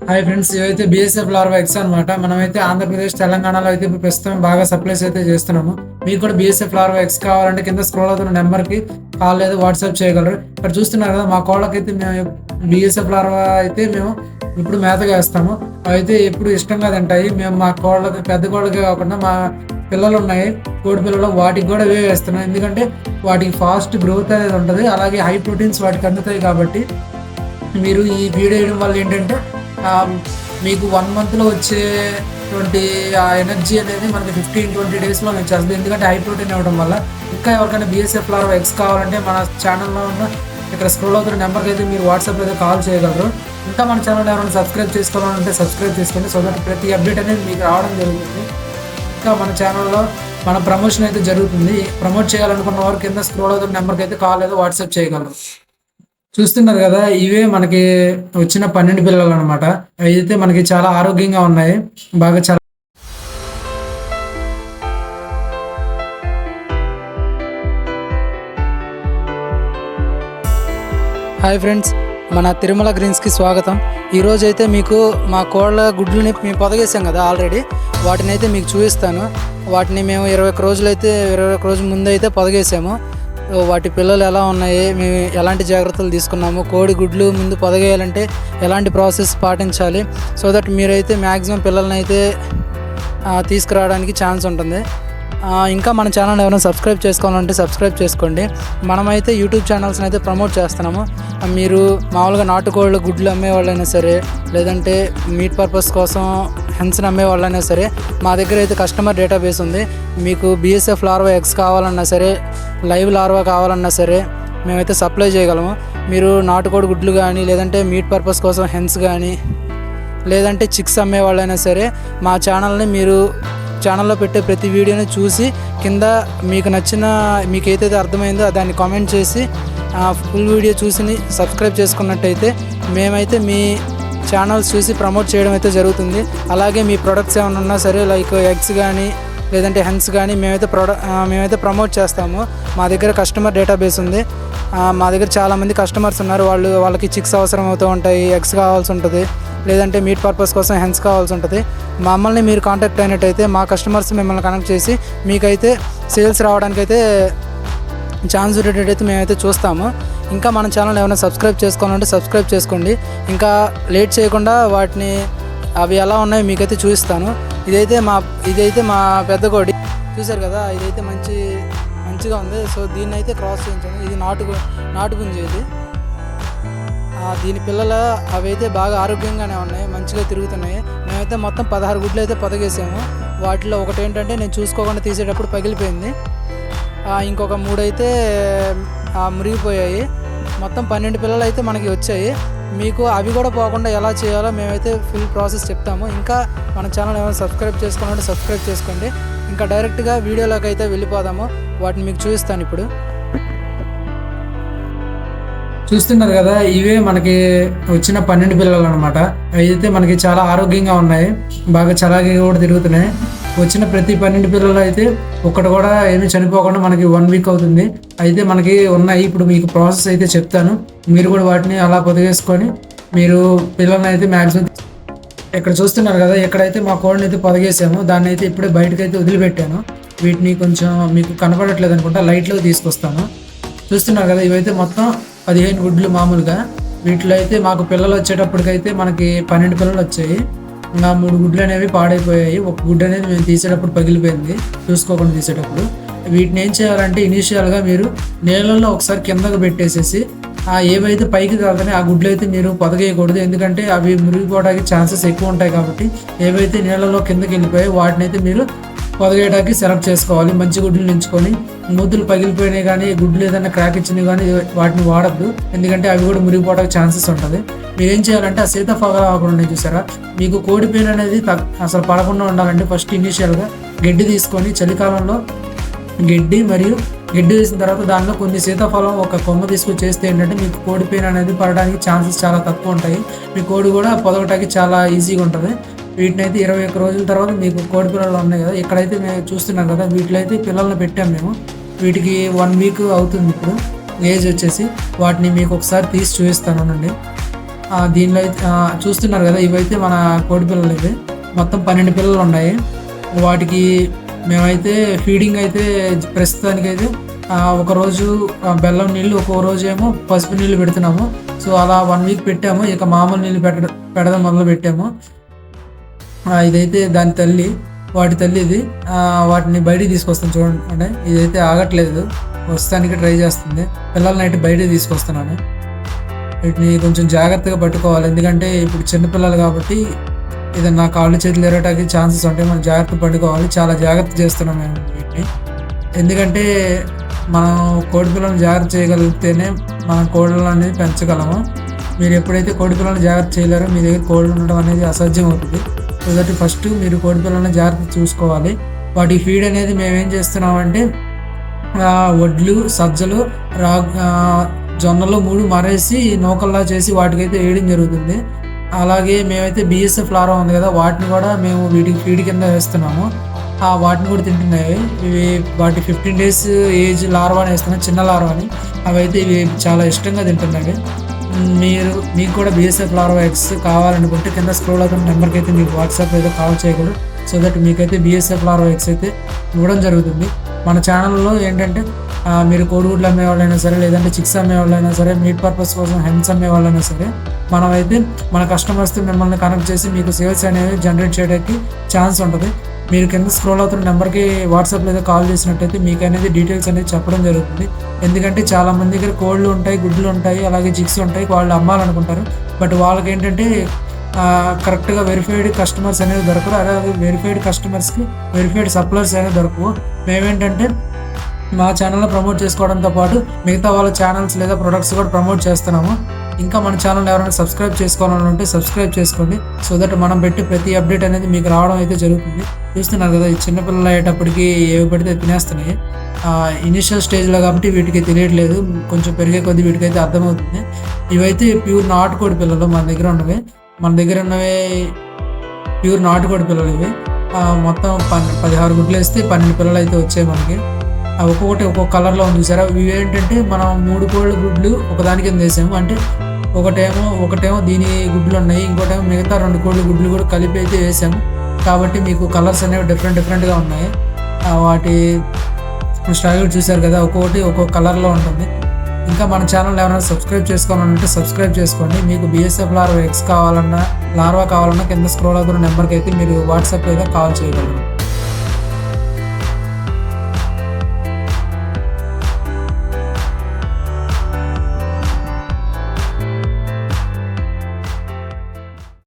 Hi friends, ఇవైతే BSF larva X అనమాట. మనమైతే ఆంధ్రప్రదేశ్ తెలంగాణలో అయితే ఇప్పుడు ప్రస్తుతం బాగా సప్లైస్ అయితే చేస్తున్నాము. మీకు కూడా బిఎస్ఎఫ్ లార్వా ఎక్స్ కావాలంటే కింద స్క్రోల్ అవుతున్న నెంబర్కి కాల్ లేదా వాట్సాప్ చేయగలరు. ఇక్కడ చూస్తున్నారు కదా, మా కోళ్ళకైతే మేము బిఎస్ఎఫ్ లార్వా అయితే మేము ఇప్పుడు మేతగా వేస్తాము. అయితే ఎప్పుడు ఇష్టంగా తింటాయి. మేము మా కోళ్ళకి, పెద్ద కోళ్ళకి కాకుండా మా పిల్లలు ఉన్నాయి, కోడి పిల్లలు, వాటికి కూడా అవే వేస్తున్నాం. ఎందుకంటే వాటికి ఫాస్ట్ గ్రోత్ అనేది ఉంటుంది, అలాగే హై ప్రోటీన్స్ వాటికి అందుతాయి. కాబట్టి మీరు ఈ వీడియో వేయడం వల్ల ఏంటంటే మీకు 1 monthలో వచ్చేటువంటి ఆ ఎనర్జీ అనేది మనకి 15-20 డేస్లో వచ్చేస్తుంది. ఎందుకంటే హై ప్రోటీన్ ఇవ్వడం వల్ల. ఇంకా ఎవరికైనా బిఎస్ఎఫ్ లార్వా ఎక్స్ కావాలంటే మన ఛానల్లో ఉన్న ఇక్కడ స్క్రోల్ అవుతున్న నెంబర్కి అయితే మీరు వాట్సాప్ అయితే కాల్ చేయగలరు. ఇంకా మన ఛానల్ ఎవరైనా సబ్స్క్రైబ్ చేసుకోవాలంటే సబ్స్క్రైబ్ చేసుకోండి, సో దట్ ప్రతి అప్డేట్ అనేది మీకు రావడం జరుగుతుంది. ఇంకా మన ఛానల్లో మన ప్రమోషన్ అయితే జరుగుతుంది. ప్రమోట్ చేయాలనుకున్న వారు కింద స్క్రోల్ అవుతున్న నెంబర్కి అయితే కాల్ లేదా వాట్సాప్ చేయగలరు. చూస్తున్నారు కదా, ఇవే మనకి వచ్చిన 12 పిల్లలు అనమాట. అయితే మనకి చాలా ఆరోగ్యంగా ఉన్నాయి, బాగా చాలా. హాయ్ ఫ్రెండ్స్, మన తిరుమల గ్రీన్స్కి స్వాగతం. ఈరోజు అయితే మీకు మా కోళ్ళ గుడ్లని మేము పొదగేసాం కదా ఆల్రెడీ, వాటిని అయితే మీకు చూపిస్తాను. వాటిని మేము 21 రోజుల ముందు అయితే పొదగేసాము. వాటి పిల్లలు ఎలా ఉన్నాయి, మేము ఎలాంటి జాగ్రత్తలు తీసుకున్నాము, కోడి గుడ్లు ముందు పొదగేయాలంటే ఎలాంటి ప్రాసెస్ పాటించాలి, సో దట్ మీరైతే మ్యాక్సిమం పిల్లల్ని అయితే తీసుకురావడానికి ఛాన్స్ ఉంటుంది. ఇంకా మన ఛానల్ ఎవరైనా సబ్స్క్రైబ్ చేసుకోవాలంటే సబ్స్క్రైబ్ చేసుకోండి. మనమైతే యూట్యూబ్ ఛానల్స్ని అయితే ప్రమోట్ చేస్తున్నాము. మీరు మామూలుగా నాటుకోళ్ళ గుడ్లు అమ్మే వాళ్ళైనా సరే, లేదంటే మీట్ పర్పస్ కోసం హెన్స్ని అమ్మే వాళ్ళైనా సరే, మా దగ్గర అయితే కస్టమర్ డేటాబేస్ ఉంది. మీకు బిఎస్ఎఫ్ లార్వా ఎక్స్ కావాలన్నా సరే, లైవ్ లార్వా కావాలన్నా సరే మేమైతే సప్లై చేయగలము. మీరు నాటుకోడి గుడ్లు కానీ, లేదంటే మీట్ పర్పస్ కోసం హెన్స్ కానీ, లేదంటే చిక్స్ అమ్మే వాళ్ళైనా సరే మా ఛానల్ని మీరు ఛానల్లో పెట్టే ప్రతి వీడియోని చూసి కింద మీకు నచ్చిన, మీకు ఏదైతే అర్థమైందో దాన్ని కామెంట్ చేసి ఫుల్ వీడియో చూసి సబ్స్క్రైబ్ చేసుకున్నట్టయితే మేమైతే మీ ఛానల్స్ చూసి ప్రమోట్ చేయడం అయితే జరుగుతుంది. అలాగే మీ ప్రొడక్ట్స్ ఏమైనా ఉన్నా సరే, లైక్ ఎగ్స్ కానీ లేదంటే హెన్స్ కానీ మేమైతే ప్రమోట్ చేస్తాము. మా దగ్గర కస్టమర్ డేటాబేస్ ఉంది. మా దగ్గర చాలామంది కస్టమర్స్ ఉన్నారు. వాళ్ళకి చిక్స్ అవసరం అవుతూ ఉంటాయి, ఎగ్స్ కావాల్సి ఉంటుంది, లేదంటే మీట్ పర్పస్ కోసం హెన్స్ కావాల్సి ఉంటుంది. మమ్మల్ని మీరు కాంటాక్ట్ అయినట్టయితే మా కస్టమర్స్ మిమ్మల్ని కనెక్ట్ చేసి మీకైతే సేల్స్ రావడానికైతే ఛాన్స్ ఉండేటట్టయితే మేమైతే చూస్తాము. ఇంకా మన ఛానల్ ఏమైనా సబ్స్క్రైబ్ చేసుకోవాలంటే సబ్స్క్రైబ్ చేసుకోండి. ఇంకా లేట్ చేయకుండా వాటిని అవి ఎలా ఉన్నాయో మీకైతే చూపిస్తాను. ఇదైతే మా పెద్ద కోడి చూసారు కదా, ఇదైతే మంచిగా ఉంది. సో దీన్ని అయితే క్రాస్ చేయించాను. ఇది నాటుపుంజి. ఇది దీని పిల్లలు అవి అయితే బాగా ఆరోగ్యంగానే ఉన్నాయి, మంచిగా తిరుగుతున్నాయి. మేమైతే మొత్తం 16 గుడ్లు అయితే పొదగేసాము. వాటిలో ఒకటి ఏంటంటే నేను చూసుకోకుండా తీసేటప్పుడు పగిలిపోయింది. ఇంకొక 3 అయితే మురిగిపోయాయి. మొత్తం 12 పిల్లలు అయితే మనకి వచ్చాయి. మీకు అవి కూడా పోకుండా ఎలా చేయాలో మేమైతే ఫుల్ ప్రాసెస్ చెప్తాము. ఇంకా మన ఛానల్ ఏమైనా సబ్స్క్రైబ్ చేసుకోవాలంటే సబ్స్క్రైబ్ చేసుకోండి. ఇంకా డైరెక్ట్గా వీడియోలోకి అయితే వెళ్ళిపోదాము. వాటిని మీకు చూపిస్తాను ఇప్పుడు. చూస్తున్నారు కదా, ఇవే మనకి వచ్చిన 12 పిల్లలు అనమాట. అయితే మనకి చాలా ఆరోగ్యంగా ఉన్నాయి, బాగా చలాగా కూడా తిరుగుతున్నాయి. వచ్చిన ప్రతి 12 పిల్లలు అయితే ఒక్కటి కూడా ఏమీ చనిపోకుండా మనకి 1 వీక్ అవుతుంది. అయితే మనకి ఉన్నాయి. ఇప్పుడు మీకు ప్రాసెస్ అయితే చెప్తాను. మీరు కూడా వాటిని అలా పొదిగేసుకొని మీరు పిల్లల్ని అయితే మ్యాక్సిమం. ఇక్కడ చూస్తున్నారు కదా, ఎక్కడైతే మా కోడిని అయితే పొదిగేసాము దాన్ని అయితే ఇప్పుడే బయటకైతే వదిలిపెట్టాను. వీటిని కొంచెం మీకు కనపడట్లేదు అనుకుంటా, లైట్లో తీసుకొస్తాను. చూస్తున్నారు కదా, ఇవైతే మొత్తం 15 గుడ్లు మామూలుగా. వీటిలో అయితే మాకు పిల్లలు వచ్చేటప్పటికైతే మనకి 12 పిల్లలు వచ్చాయి. ఇంకా 3 గుడ్లు అనేవి పాడైపోయాయి. ఒక గుడ్డు అనేది మేము తీసేటప్పుడు పగిలిపోయింది, చూసుకోకుండా తీసేటప్పుడు. వీటిని ఏం చేయాలంటే ఇనీషియల్గా మీరు నీళ్ళల్లో ఒకసారి కిందకు పెట్టేసేసి ఏవైతే పైకి కాదని ఆ గుడ్లు అయితే మీరు పొదగేయకూడదు. ఎందుకంటే అవి మురిగిపోవడానికి ఛాన్సెస్ ఎక్కువ ఉంటాయి. కాబట్టి ఏవైతే నీళ్ళలో కిందకి వెళ్ళిపోయాయి వాటిని అయితే మీరు పొదగేయడానికి సెలెక్ట్ చేసుకోవాలి. మంచి గుడ్లు ఎంచుకొని, మూతులు పగిలిపోయినాయి కానీ గుడ్లు ఏదైనా క్రాక్ ఇచ్చినవి కానీ వాటిని వాడద్దు. ఎందుకంటే అవి కూడా మురిగిపోవడానికి ఛాన్సెస్ ఉంటుంది. మీరు ఏం చేయాలంటే ఆ సీతాఫలం ఆకులు చూసారా, మీకు కోడిపైన అనేది అసలు పడకుండా ఉండాలంటే ఫస్ట్ ఇనీషియల్గా గడ్డి తీసుకొని, చలికాలంలో గడ్డి వేసిన తర్వాత దానిలో కొన్ని సీతాఫలం ఒక కొమ్మ తీసుకొని చేస్తే ఏంటంటే మీకు కోడిపైన అనేది పడడానికి ఛాన్సెస్ చాలా తక్కువ ఉంటాయి. మీ కోడి కూడా పొదగటానికి చాలా ఈజీగా ఉంటుంది. వీటిని అయితే 21 రోజుల తర్వాత మీకు కోడి పిల్లలు ఉన్నాయి కదా, ఇక్కడైతే మేము చూస్తున్నాం కదా, వీటిలో అయితే పిల్లల్ని పెట్టాము మేము. వీటికి 1 వీక్ అవుతుంది ఇప్పుడు ఏజ్ వచ్చేసి. వాటిని మీకు ఒకసారి తీసి చూపిస్తానండి. దీనిలో అయితే చూస్తున్నారు కదా, ఇవైతే మన కోడి పిల్లలు. ఇవి మొత్తం 12 పిల్లలు ఉన్నాయి. వాటికి మేమైతే ఫీడింగ్ అయితే ప్రస్తుతానికైతే ఒకరోజు బెల్లం నీళ్ళు, ఒక్కో రోజు ఏమో పసుపు నీళ్ళు పెడుతున్నాము. సో అలా 1 వీక్ పెట్టాము. ఇక మామూలు నీళ్ళు పెడదాం మొదలు పెట్టాము. ఇదైతే దాని తల్లి, వాటి తల్లి ఇది. వాటిని బయటికి తీసుకొస్తాను చూడండి. ఇదైతే ఆగట్లేదు, వస్తానికి ట్రై చేస్తుంది. పిల్లల్ని అయితే బయటికి తీసుకొస్తున్నాను. వీటిని కొంచెం జాగ్రత్తగా పట్టుకోవాలి, ఎందుకంటే ఇప్పుడు చిన్నపిల్లలు కాబట్టి ఏదన్నా కాళ్ళు చేతులు ఎరగటానికి ఛాన్సెస్ ఉంటాయి. మనం జాగ్రత్త పట్టుకోవాలి. చాలా జాగ్రత్త చేస్తున్నాం మేము వీటిని, ఎందుకంటే మనం కోడి పిల్లలను జాగ్రత్త చేయగలిగితేనే మనం కోళ్ళను అనేది పెంచగలము. మీరు ఎప్పుడైతే కోడి పిల్లలను జాగ్రత్త చేయలేరో మీ దగ్గర కోళ్ళు ఉండడం అనేది అసాధ్యం అవుతుంది. కాబట్టి ఫస్ట్ మీరు కోడి పిల్లలను జాగ్రత్త చూసుకోవాలి. వాటి ఫీడ్ అనేది మేమేం చేస్తున్నామంటే వడ్లు, సజ్జలు, జొన్నలు 3 మరేసి నూకల్లా చేసి వాటికైతే వేయడం జరుగుతుంది. అలాగే మేమైతే BSF లార్వా ఉంది కదా, వాటిని కూడా మేము వీటికి ఫీడ్ కింద వేస్తున్నాము. వాటిని కూడా తింటున్నాయి. ఇవి వాటి 15 days ఏజ్ లార్వాని వేస్తున్నాం, చిన్న లార్వాని. అవి అయితే ఇవి చాలా ఇష్టంగా తింటున్నాయి. మీకు కూడా BSF లార్వా ఎగ్స్ కావాలనుకుంటే కింద స్క్రోల్ అవుతున్న నెంబర్కి అయితే మీకు వాట్సాప్ అయితే కాల్ చేయకూడదు. సో దట్ మీకైతే BSF లార్వా ఎగ్స్ అయితే ఇవ్వడం జరుగుతుంది. మన ఛానల్లో ఏంటంటే మీరు కోడిగుడ్లు అమ్మే వాళ్ళైనా సరే, లేదంటే చిక్స్ అమ్మే వాళ్ళైనా సరే, మీట్ పర్పస్ కోసం హెన్స్ అమ్మే వాళ్ళైనా సరే, మనమైతే మన కస్టమర్స్తో మిమ్మల్ని కనెక్ట్ చేసి మీకు సేల్స్ అనేవి జనరేట్ చేయడానికి ఛాన్స్ ఉంటుంది. మీరు కింద స్క్రోల్ అవుతున్న నెంబర్కి వాట్సాప్ లేదా కాల్ చేసినట్టయితే మీకు అనేది డీటెయిల్స్ అనేది చెప్పడం జరుగుతుంది. ఎందుకంటే చాలామంది దగ్గర కోళ్ళు ఉంటాయి, గుడ్లు ఉంటాయి, అలాగే చిక్స్ ఉంటాయి, వాళ్ళు అమ్మాలనుకుంటారు. బట్ వాళ్ళకి ఏంటంటే కరెక్ట్గా వెరిఫైడ్ కస్టమర్స్ అనేది దొరకరు. అలాగే వెరిఫైడ్ కస్టమర్స్కి వెరిఫైడ్ సప్లయర్స్ అనేది దొరకవు. మేమేంటంటే మా ఛానల్లో ప్రమోట్ చేసుకోవడంతో పాటు మిగతా వాళ్ళ ఛానల్స్ లేదా ప్రొడక్ట్స్ కూడా ప్రమోట్ చేస్తున్నాము. ఇంకా మన ఛానల్ ఎవరైనా సబ్స్క్రైబ్ చేసుకోవాలంటే సబ్స్క్రైబ్ చేసుకోండి. సో దట్ మనం పెట్టి ప్రతి అప్డేట్ అనేది మీకు రావడం అయితే జరుగుతుంది. చూస్తున్నారు కదా, ఈ చిన్నపిల్లలు అయ్యేటప్పటికి ఏవి పడితే తినేస్తున్నాయి. ఇనిషియల్ స్టేజ్లో కాబట్టి వీటికి తెలియట్లేదు, కొంచెం పెరిగే కొద్దీ వీటికైతే అర్థమవుతుంది. ఇవైతే ప్యూర్ నాటుకోడి పిల్లలు మన దగ్గర ఉన్నవి ప్యూర్ నాటుకోడి పిల్లలు. ఇవి మొత్తం 16 గుడ్లు వేస్తే 12 పిల్లలు అయితే వచ్చాయి మనకి. ఒక్కొక్కటి ఒక్కొక్క కలర్లో ఉంది చూసారా. ఇవి ఏంటంటే మనం 3 కోళ్ళ గుడ్లు ఒకదాని కింద వేసాము. అంటే ఒకటేమో దీని గుడ్లు ఉన్నాయి, ఇంకోటేమో మిగతా 2 కోళ్ళ గుడ్లు కూడా కలిపి అయితే వేసాము. కాబట్టి మీకు కలర్స్ అనేవి డిఫరెంట్గా ఉన్నాయి. వాటి స్టైల్ చూసారు కదా, ఒక్కొక్కటి ఒక్కొక్క కలర్లో ఉంటుంది. ఇంకా మన ఛానల్ ఎవరైనా సబ్స్క్రైబ్ చేసుకోవాలంటే సబ్స్క్రైబ్ చేసుకోండి. మీకు BSF లార్వా ఎగ్స్ కావాలన్నా, లార్వా కావాలన్నా కింద స్క్రోల్ అవుతున్న నెంబర్కి అయితే మీరు వాట్సాప్ లేదా కాల్ చేయగలరు.